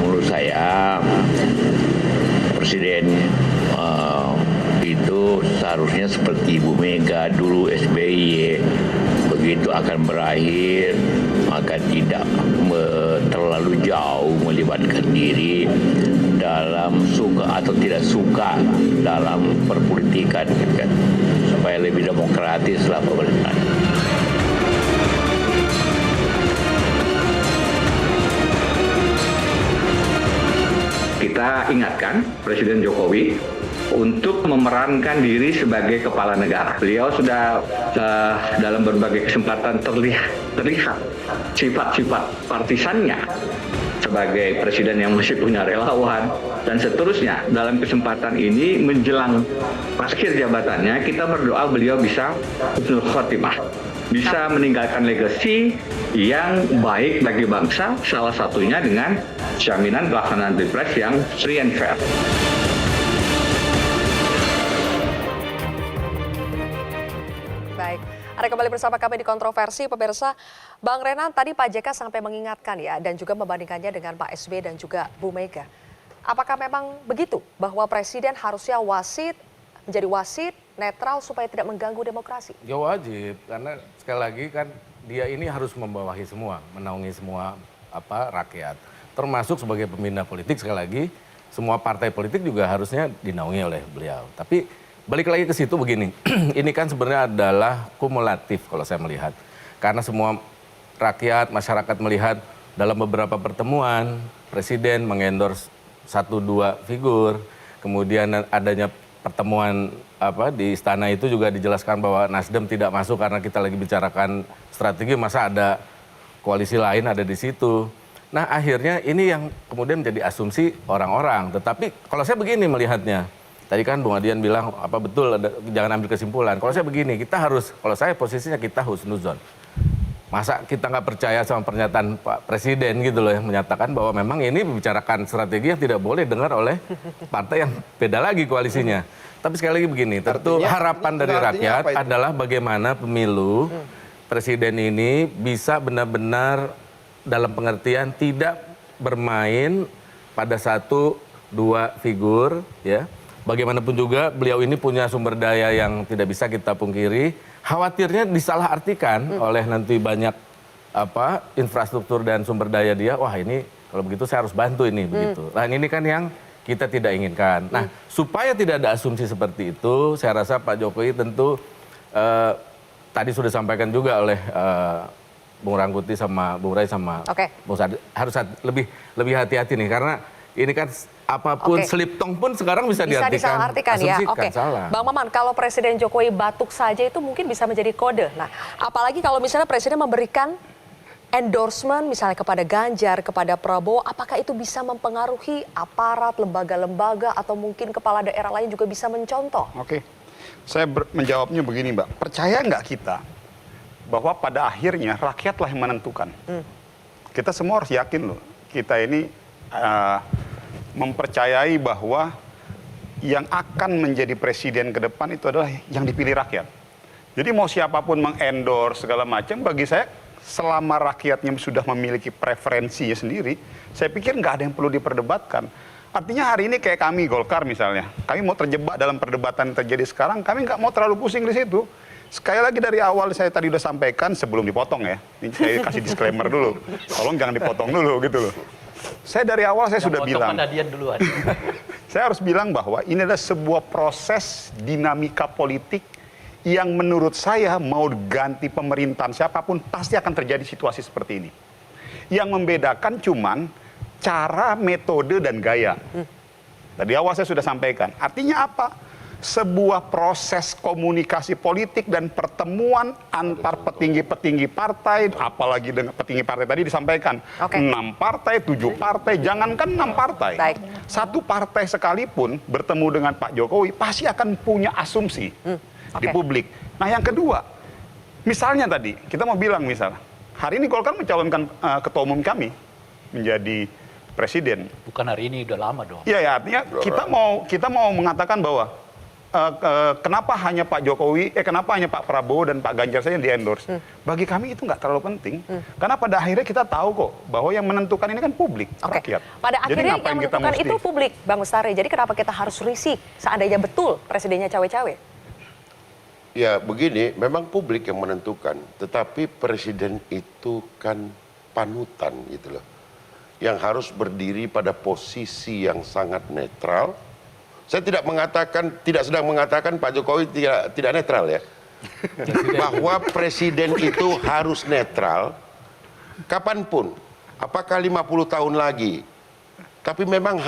Menurut saya Presiden itu seharusnya seperti Ibu Mega dulu, SBY, begitu akan berakhir maka tidak terlalu jauh melibatkan diri dalam suka atau tidak suka dalam perpolitikan, kan? Supaya lebih demokratis lah pemerintahan. Kita ingatkan Presiden Jokowi untuk memerankan diri sebagai kepala negara. Beliau sudah dalam berbagai kesempatan terlihat sifat-sifat partisannya sebagai presiden yang masih punya relawan dan seterusnya. Dalam kesempatan ini menjelang akhir jabatannya, kita berdoa beliau bisa husnul khotimah, bisa meninggalkan legasi yang baik bagi bangsa, salah satunya dengan jaminan pelaksanaan pilpres yang free and fair. Baik, Anda kembali bersama kami di Kontroversi, pemirsa. Bang Renan, tadi Pak JK sampai mengingatkan ya, dan juga membandingkannya dengan Pak SBY dan juga Bu Mega. Apakah memang begitu, bahwa Presiden harusnya menjadi wasit, netral supaya tidak mengganggu demokrasi? Ya wajib, karena sekali lagi kan dia ini harus membawahi semua, menaungi semua rakyat. Termasuk sebagai pembina politik, sekali lagi, semua partai politik juga harusnya dinaungi oleh beliau. Tapi balik lagi ke situ begini, ini kan sebenarnya adalah kumulatif kalau saya melihat. Karena semua rakyat, masyarakat melihat dalam beberapa pertemuan, Presiden mengendorse 1-2 figur, kemudian adanya pertemuan di istana itu juga dijelaskan bahwa Nasdem tidak masuk karena kita lagi bicarakan strategi, masa ada koalisi lain ada di situ. Nah akhirnya ini yang kemudian menjadi asumsi orang-orang. Tetapi kalau saya begini melihatnya, tadi kan Bung Adian bilang betul, jangan ambil kesimpulan. Kalau saya begini, kalau saya posisinya kita husnuzon. Masa kita nggak percaya sama pernyataan Pak Presiden gitu loh, yang menyatakan bahwa memang ini membicarakan strategi yang tidak boleh dengar oleh partai yang beda lagi koalisinya. Tapi sekali lagi begini, tentu harapan dari rakyat adalah bagaimana pemilu Presiden ini bisa benar-benar dalam pengertian tidak bermain pada 1-2 figur, ya. Bagaimanapun juga beliau ini punya sumber daya yang tidak bisa kita pungkiri. Khawatirnya disalahartikan oleh nanti banyak infrastruktur dan sumber daya dia. Wah ini kalau begitu saya harus bantu ini begitu. Nah ini kan yang kita tidak inginkan. Nah supaya tidak ada asumsi seperti itu, saya rasa Pak Jokowi tentu tadi sudah disampaikan juga oleh Bung Rangkuti sama Bung Rai sama Bung Sadi, harus lebih hati-hati nih karena ini kan apapun selip tong pun sekarang bisa disalahartikan ya. Salah. Bang Maman, kalau Presiden Jokowi batuk saja itu mungkin bisa menjadi kode. Nah, apalagi kalau misalnya Presiden memberikan endorsement misalnya kepada Ganjar, kepada Prabowo, apakah itu bisa mempengaruhi aparat, lembaga-lembaga atau mungkin kepala daerah lain juga bisa mencontoh? Saya menjawabnya begini Mbak, percaya nggak kita bahwa pada akhirnya rakyatlah yang menentukan. Kita semua harus yakin loh, kita ini mempercayai bahwa yang akan menjadi presiden ke depan itu adalah yang dipilih rakyat. Jadi mau siapapun mengendorse segala macam, bagi saya selama rakyatnya sudah memiliki preferensinya sendiri, saya pikir nggak ada yang perlu diperdebatkan. Artinya hari ini kayak kami Golkar misalnya, kami mau terjebak dalam perdebatan yang terjadi sekarang, kami nggak mau terlalu pusing di situ. Sekali lagi dari awal saya tadi udah sampaikan sebelum dipotong ya, ini saya kasih disclaimer dulu, tolong jangan dipotong dulu gitu loh. Saya dari awal saya sudah bilang, saya harus bilang bahwa ini adalah sebuah proses dinamika politik yang menurut saya mau ganti pemerintahan siapapun pasti akan terjadi situasi seperti ini. Yang membedakan cuman cara, metode, dan gaya. Tadi awal saya sudah sampaikan. Artinya apa? Sebuah proses komunikasi politik dan pertemuan antar petinggi-petinggi partai, apalagi dengan petinggi partai tadi disampaikan, 6 partai, 7 partai, jangankan 6 partai. Satu partai sekalipun bertemu dengan Pak Jokowi pasti akan punya asumsi di publik. Nah yang kedua, misalnya tadi, kita mau bilang hari ini Golkar mencalonkan ketua umum kami menjadi presiden. Bukan hari ini, udah lama dong. Iya ya, artinya kita mau mengatakan bahwa kenapa hanya Pak Jokowi, kenapa hanya Pak Prabowo dan Pak Ganjar saja yang di-endorse? Bagi kami itu nggak terlalu penting. Karena pada akhirnya kita tahu kok bahwa yang menentukan ini kan publik, rakyat. Pada Jadi akhirnya ngapain yang kita menentukan mesti- itu publik, Bang Bestari. Jadi kenapa kita harus risih seandainya betul presidennya cawe-cawe? Ya begini, memang publik yang menentukan, tetapi presiden itu kan panutan gitu loh. Yang harus berdiri pada posisi yang sangat netral. Saya tidak sedang mengatakan Pak Jokowi tidak netral ya. Bahwa presiden itu harus netral kapanpun, apakah 50 tahun lagi. Tapi memang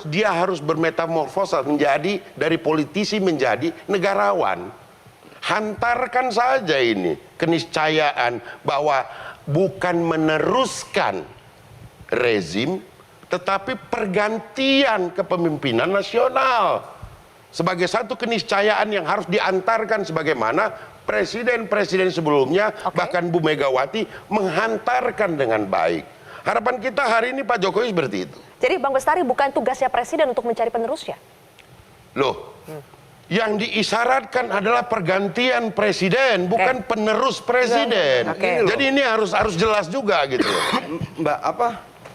dia harus bermetamorfosa menjadi dari politisi menjadi negarawan. Hantarkan saja ini keniscayaan bahwa bukan meneruskan rezim, tetapi pergantian kepemimpinan nasional. Sebagai satu keniscayaan yang harus diantarkan sebagaimana presiden-presiden sebelumnya, bahkan Bu Megawati menghantarkan dengan baik. Harapan kita hari ini Pak Jokowi seperti itu. Jadi Bang Bestari, bukan tugasnya presiden untuk mencari penerusnya? Loh, yang diisyaratkan adalah pergantian presiden, bukan penerus presiden. Jadi ini harus jelas juga gitu. Mbak,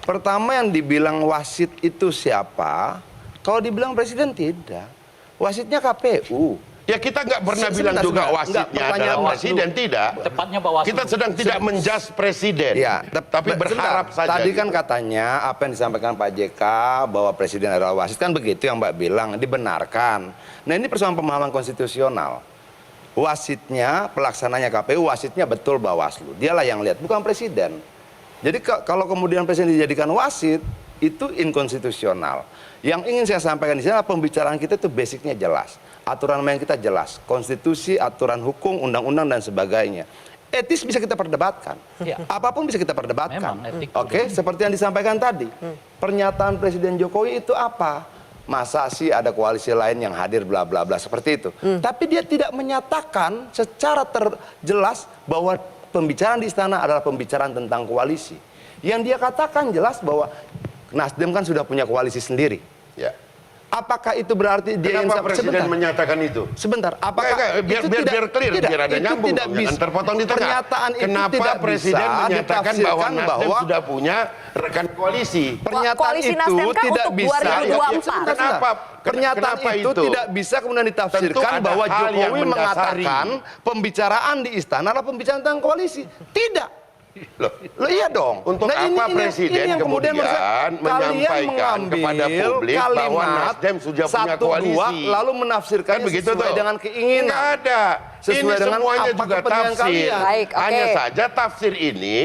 pertama yang dibilang wasit itu siapa? Kalau dibilang presiden tidak. Wasitnya KPU. Ya kita nggak pernah bilang juga wasitnya adalah presiden, tidak. Tepatnya Bawaslu. Kita sedang tidak menjas presiden, Ya, tapi berharap saja. Tadi kan gitu. katanya apa yang disampaikan Pak JK bahwa presiden adalah wasit, kan begitu yang Mbak bilang, dibenarkan. Nah ini persoalan pemahaman konstitusional. Wasitnya, pelaksananya KPU, wasitnya betul Bawaslu. Dialah yang lihat, bukan presiden. Jadi kalau kemudian presiden dijadikan wasit, itu inkonstitusional. Yang ingin saya sampaikan di sini adalah pembicaraan kita itu basicnya jelas. Aturan main kita jelas. Konstitusi, aturan hukum, undang-undang, dan sebagainya. Etis bisa kita perdebatkan. Ya. Apapun bisa kita perdebatkan. Memang, etik Oke, seperti yang disampaikan tadi. Pernyataan Presiden Jokowi itu apa? Masa sih ada koalisi lain yang hadir bla bla bla seperti itu. Tapi dia tidak menyatakan secara terjelas bahwa pembicaraan di istana adalah pembicaraan tentang koalisi. Yang dia katakan jelas bahwa Nasdem kan sudah punya koalisi sendiri. Ya. Apakah itu berarti dia Kenapa yang presiden menyatakan itu? Sebentar, apakah Biar itu tidak, clear, tidak, biar ada itu nyambung, tidak jangan bisa. terpotong di tengah. Pernyataan itu Kenapa tidak presiden bisa menyatakan bahwa ditafsirkan Nasdem sudah punya rekan koalisi? Pernyataan Koalisi itu Nasdem kan tidak untuk bisa. 2024. Kenapa? Pernyataan Kenapa itu tidak bisa kemudian Tentu ditafsirkan ada bahwa hal yang Jokowi mendasari. mengatakan pembicaraan di istana adalah pembicaraan tentang koalisi. Tidak. Loh, Iya dong. untuk apa presiden yang kemudian kalian menyampaikan kepada publik bahwa kalimat Nasdem sudah punya 1, 2, koalisi? lalu menafsirkan Begitu sesuai tuh. dengan keinginan. Nggak ada. Sesuai Ini dengan semuanya apa juga kepentingan tafsir. kalian. Baik, oke. Hanya saja tafsir ini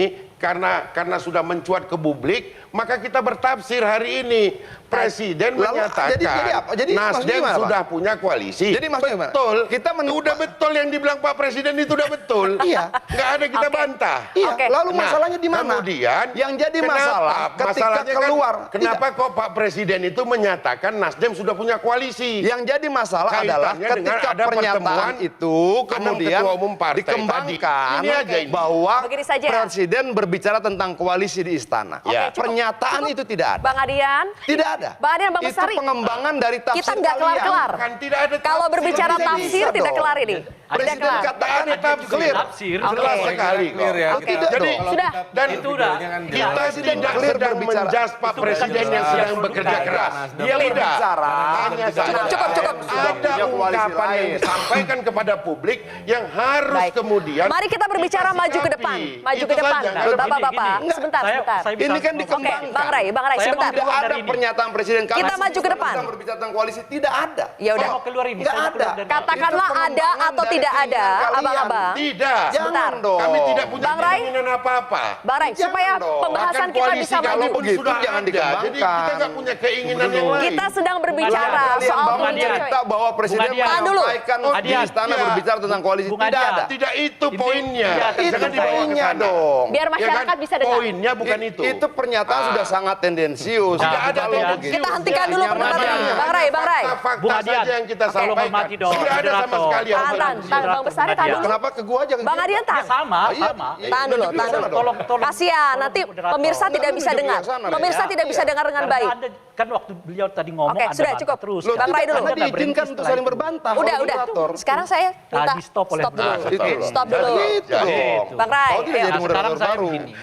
karena sudah mencuat ke publik, maka kita bertafsir hari ini. Presiden Lalu, menyatakan jadi apa? Jadi maksudnya Nasdem gimana, Pak? sudah punya koalisi. Jadi maksudnya gimana? Betul. Kita udah betul yang dibilang Pak Presiden itu udah betul. Iya. Nggak ada kita bantah. Iya, Oke. lalu Nah, masalahnya di mana? Kemudian yang jadi masalah ketika masalahnya kan, keluar. kenapa kok Pak Presiden itu menyatakan Nasdem sudah punya koalisi? Yang jadi masalah Kaitannya adalah dengan ketika ada pernyataan pertemuan itu kemudian ketua umum partai dikembangkan tadi. Ini aja ini. bahwa Begini saja. presiden berbicara tentang koalisi di istana. Ya. Cukup, Pernyataan cukup. itu tidak ada. Bang Adian, Tidak ada. Bang Adian, Bang Itu Bestari. pengembangan dari tafsir kita nggak kelar-kelar. Kan tidak ada Kalau tafsir. berbicara Tidak tafsir bisa tidak dong. kelar ini. Tidak Presiden kelar. katakan Ada tafsir. clear. Tafsir. Jelas Oke. sekali kok. Clear ya. Oke, Kita- jadi Sudah. Dan Itu udah. kita Presiden tidak clear sedang berbicara. menjas Pak Itu Presiden bukan yang dia sedang produk bekerja dari keras. Dia Dia tidak. berbicara. Hanya saja Cukup. ada ungkapan yang disampaikan kepada publik yang harus Baik. kemudian Mari kita berbicara kita maju ke sikapi. depan. Maju Itu ke depan. saja, nggak lebih. Bapak-bapak. Gini, Sebentar. saya bisa Ini kan ngomong. dikembangkan. Oke, Bang Ray, Saya sebentar. mau Tidak keluar ada dari ini. pernyataan presiden kami Kita maju ke depan. tentang berbicara tentang koalisi, tidak ada. Ya udah. Saya mau keluar ini. Nggak Saya mau keluar ada. dari ini. Katakanlah Itu ada pengembangan atau dari tidak ada, keinginan kalian. abang-abang. Tidak. Sebentar. Jangan dong. Kami tidak punya Bang Ray? keinginan apa-apa. Bang Ray, Jangan supaya dong. pembahasan Bahkan kita koalisi bisa maju. kalaupun begitu, sudah jangan ada. dikembangkan. Jadi kita nggak punya keinginan yang lain. Kita sedang berbicara Kalian soal bangun pembicaraan. cerita bahwa presiden Adian. Tahan dulu. menyampaikan di Adian. istana Iya. berbicara tentang koalisi, Bung tidak Adian. ada. Tidak itu Ini- poinnya. Iya, Itu Jangan dibawa ke poinnya sana. dong. Biar masyarakat bisa dengar. Poinnya bukan itu. Itu pernyataan sudah sangat tendensius. Nah, Tidak ada Bung yang Adian. begitu. Kita hentikan dulu Hanya perdebatannya. mana? Bang Ray. Fakta Bung Adian. saja yang kita Oke. sampaikan. Menghormati dong, Tidak ada sama moderator. sekali yang Tahan. Bang Bestari tahan dulu. Kenapa ke gua aja? Bang Adian tahan. Sama, Iya, sama. iya. Tahan dulu, Nunjuk tahan sana dulu. dong. Tolong, Kasihan, nanti moderator. pemirsa tidak Lu bisa nunjuk dengar. yang sana, Bang. Pemirsa tidak bisa dengar dengan baik. Anda, kan waktu beliau tadi ngomong, Oke, Anda sudah bantah cukup. terus. Loh, Bang Ray dulu. Anda Anda nggak diizinkan berhenti untuk setelah saling itu. berbantah. Udah, oleh udah. moderator. Sekarang saya minta Tadi stop oleh stop dulu. moderator. Itu loh. Stop dulu. Gitu dong. Bang Ray, Kalau tidak ayo. jadi Nah, sekarang moderator saya baru. begini.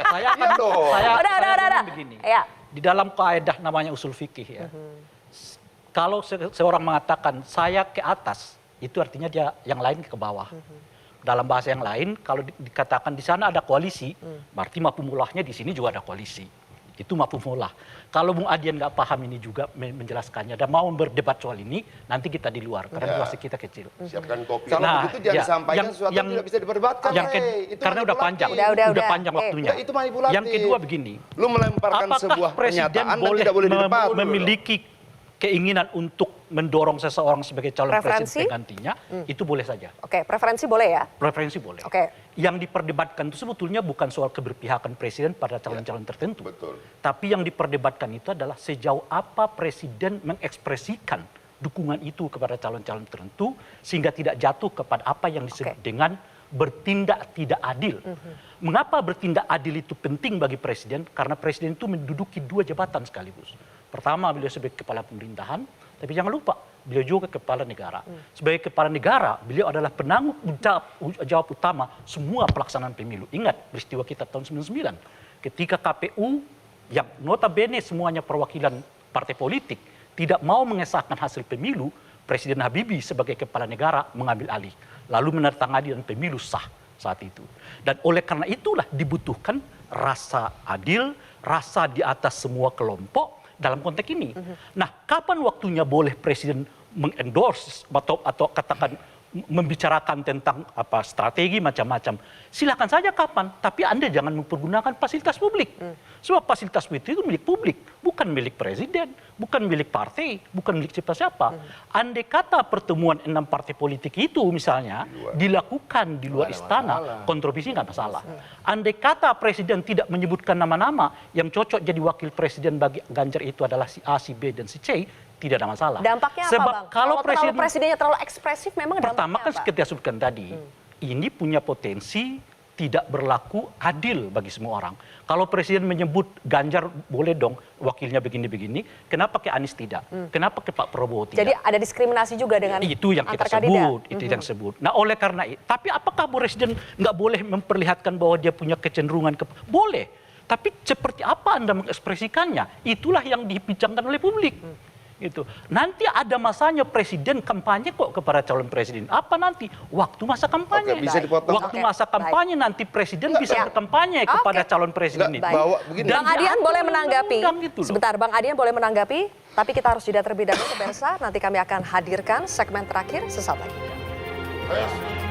Saya akan, dong. saya, Udah. ngomong begini. Ya. Di dalam kaidah namanya usul fikih ya. Kalau seorang mengatakan saya ke atas, itu artinya dia yang lain ke bawah. Dalam bahasa yang lain, kalau dikatakan di sana ada koalisi, berarti mafhumulahnya di sini juga ada koalisi. Itu mafhumulah. Kalau Bung Adian nggak paham ini juga menjelaskannya dan mau berdebat soal ini, nanti kita di luar karena durasi kita kecil. Siapkan kopi. Kalau Nah, begitu jangan ya, disampaikan yang- sesuatu yang- yang tidak bisa diperdebatkan. Yang Hey, itu karena udah manipulatif. panjang, Udah. panjang Oke. waktunya. Enggak, itu manipulatif. Yang kedua begini, Lu melemparkan apakah sebuah presiden pernyataan dan boleh tidak boleh di depan. memiliki keinginan untuk mendorong seseorang sebagai calon Preferensi? presiden penggantinya, itu boleh saja. Oke, preferensi boleh ya? Preferensi boleh. Oke. Yang diperdebatkan itu sebetulnya bukan soal keberpihakan presiden pada calon-calon tertentu. Betul. Tapi yang diperdebatkan itu adalah sejauh apa presiden mengekspresikan dukungan itu kepada calon-calon tertentu sehingga tidak jatuh kepada apa yang disebut Oke. dengan bertindak tidak adil. Mengapa bertindak adil itu penting bagi presiden? Karena presiden itu menduduki dua jabatan sekaligus. Pertama, beliau sebagai kepala pemerintahan, tapi jangan lupa beliau juga kepala negara. Sebagai kepala negara, beliau adalah penanggung jawab utama semua pelaksanaan pemilu. Ingat peristiwa kita tahun 99, ketika KPU yang notabene semuanya perwakilan partai politik tidak mau mengesahkan hasil pemilu, Presiden Habibie sebagai kepala negara mengambil alih, lalu menandatangani dan pemilu sah saat itu. Dan oleh karena itulah dibutuhkan rasa adil, rasa di atas semua kelompok dalam konteks ini. Nah, kapan waktunya boleh presiden mengendorse atau katakan membicarakan tentang apa strategi macam-macam? Silakan saja kapan, tapi Anda jangan mempergunakan fasilitas publik. Sebab fasilitas publik itu milik publik, bukan milik presiden, bukan milik partai, bukan milik siapa-siapa. Andai kata pertemuan 6 partai politik itu misalnya dilakukan di luar istana, kontroversi nggak masalah. Andai kata presiden tidak menyebutkan nama-nama yang cocok jadi wakil presiden bagi Ganjar itu adalah si A, si B, dan si C, tidak ada masalah. Dampaknya Sebab apa, Bang? kalau presiden presidennya terlalu ekspresif, memang pertama kan dampaknya apa? seperti yang sebutkan tadi, ini punya potensi tidak berlaku adil bagi semua orang. Kalau presiden menyebut Ganjar boleh dong wakilnya begini-begini, kenapa ke Anies tidak? Kenapa ke Pak Prabowo tidak? Jadi ada diskriminasi juga dengan Itu yang kita antar kandidat. sebut, itu yang sebut. Nah, oleh karena itu, tapi apakah presiden nggak boleh memperlihatkan bahwa dia punya kecenderungan boleh. Tapi seperti apa Anda mengekspresikannya? Itulah yang dibincangkan oleh publik. Gitu. Nanti ada masanya presiden kampanye kok kepada calon presiden. Apa nanti? Waktu masa kampanye. Oke, bisa dipotong. Waktu Oke, masa baik. kampanye nanti presiden bisa Ya. berkampanye kepada Oke. calon presiden itu. Nggak, bawa begini. Dan Bang Adian diatur boleh oleh menanggapi. undang-undang gitu loh. Sebentar, Bang Adian boleh menanggapi. Tapi kita harus jeda terlebih dahulu pemirsa. Nanti kami akan hadirkan segmen terakhir sesaat lagi. Ayo.